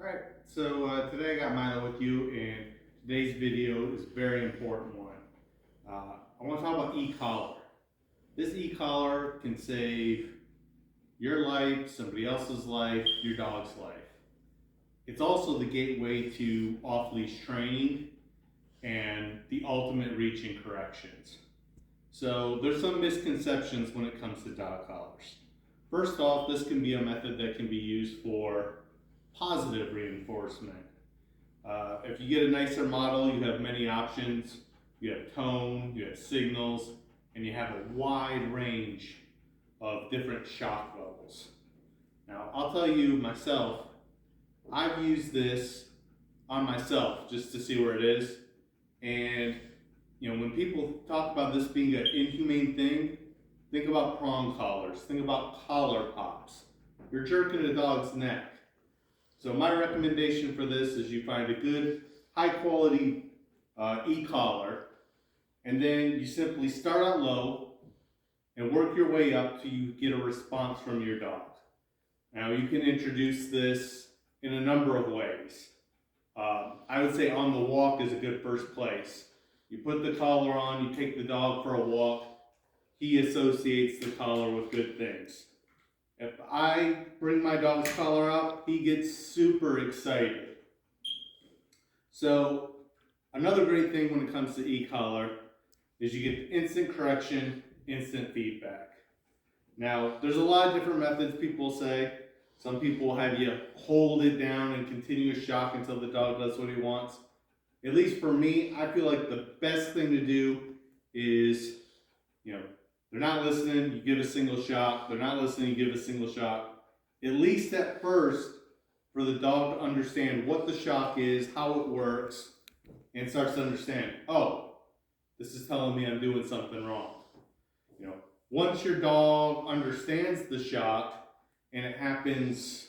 Alright, so today I got Milo with you, and today's video is a very important one. I want to talk about e-collar. This e-collar can save your life, somebody else's life, your dog's life. It's also the gateway to off-leash training and the ultimate reach in corrections. So there's some misconceptions when it comes to dog collars. First off, this can be a method that can be used for positive reinforcement. If you get a nicer model, you have many options. You have tone, you have signals, and you have a wide range of different shock levels. Now, I'll tell you myself, I've used this on myself just to see where it is. And when people talk about this being an inhumane thing, think about prong collars, think about collar pops. You're jerking a dog's neck. So my recommendation for this is you find a good, high quality e-collar, and then you simply start out low and work your way up till you get a response from your dog. Now you can introduce this in a number of ways. I would say on the walk is a good first place. You put the collar on, you take the dog for a walk, he associates the collar with good things. If I bring my dog's collar out, he gets super excited. So another great thing when it comes to e-collar is you get instant correction, instant feedback. Now, there's a lot of different methods people say. Some people will have you hold it down and continuous shock until the dog does what he wants. At least for me, I feel like the best thing to do is, they're not listening, you give a single shot. They're not listening, you give a single shot. At least at first, for the dog to understand what the shock is, how it works, and starts to understand, oh, this is telling me I'm doing something wrong. Once your dog understands the shock and it happens,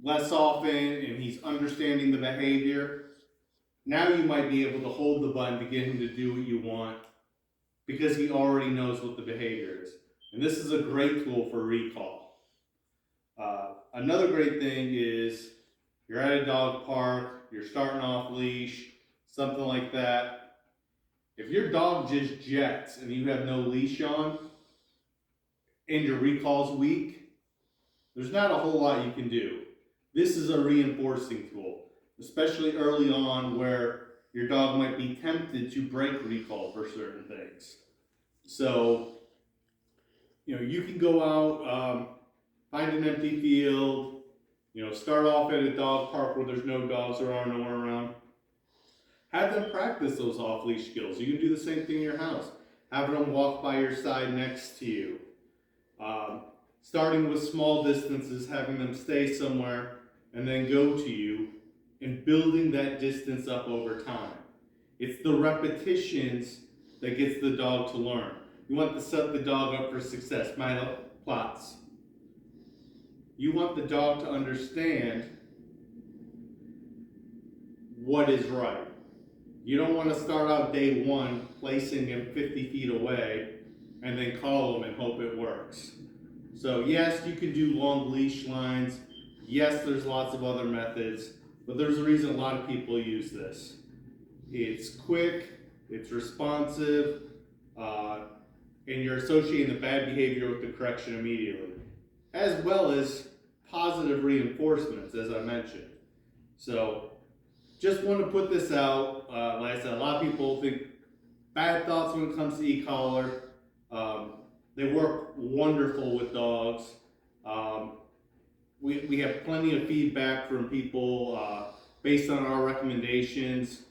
less often and he's understanding the behavior, now you might be able to hold the button to get him to do what you want because he already knows what the behavior is. And this is a great tool for recall. Another great thing is you're at a dog park, you're starting off leash, something like that. If your dog just jets and you have no leash on and your recall's weak, there's not a whole lot you can do. This is a reinforcing tool, especially early on where your dog might be tempted to break recall for certain things. So, you can go out, find an empty field, start off at a dog park where there's no dogs around, no one around. Have them practice those off-leash skills. You can do the same thing in your house. Having them walk by your side next to you. Starting with small distances, having them stay somewhere and then go to you, and building that distance up over time. It's the repetitions that gets the dog to learn. You want to set the dog up for success. Milo, plots. You want the dog to understand what is right. You don't want to start out day one placing him 50 feet away and then call him and hope it works. So yes, you can do long leash lines. Yes, there's lots of other methods, but there's a reason a lot of people use this. It's quick, it's responsive, and you're associating the bad behavior with the correction immediately, as well as positive reinforcements, as I mentioned. So just want to put this out. Like I said, a lot of people think bad thoughts when it comes to e-collar. They work wonderful with dogs. We have plenty of feedback from people based on our recommendations.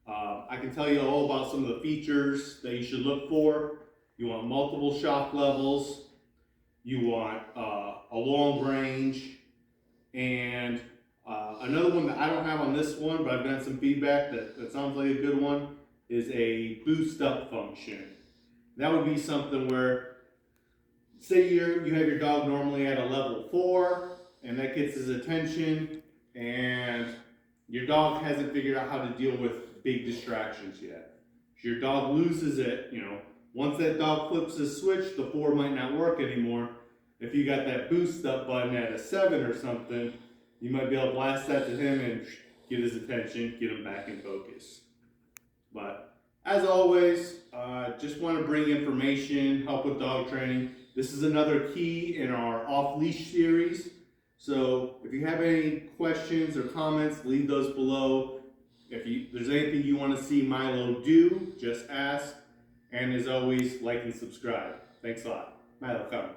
I can tell you all about some of the features that you should look for. You want multiple shock levels. You want a long range. And another one that I don't have on this one, but I've gotten some feedback that sounds like a good one, is a boost up function. That would be something where, say you have your dog normally at a level 4, and that gets his attention, and your dog hasn't figured out how to deal with big distractions yet. If your dog loses it, once that dog flips his switch, the 4 might not work anymore. If you got that boost up button at a 7 or something, you might be able to blast that to him and get his attention, get him back in focus. But as always, just want to bring information, help with dog training. This is another key in our off-leash series. So if you have any questions or comments, leave those below. If there's anything you want to see Milo do, just ask. And as always, like and subscribe. Thanks a lot. Milo, come.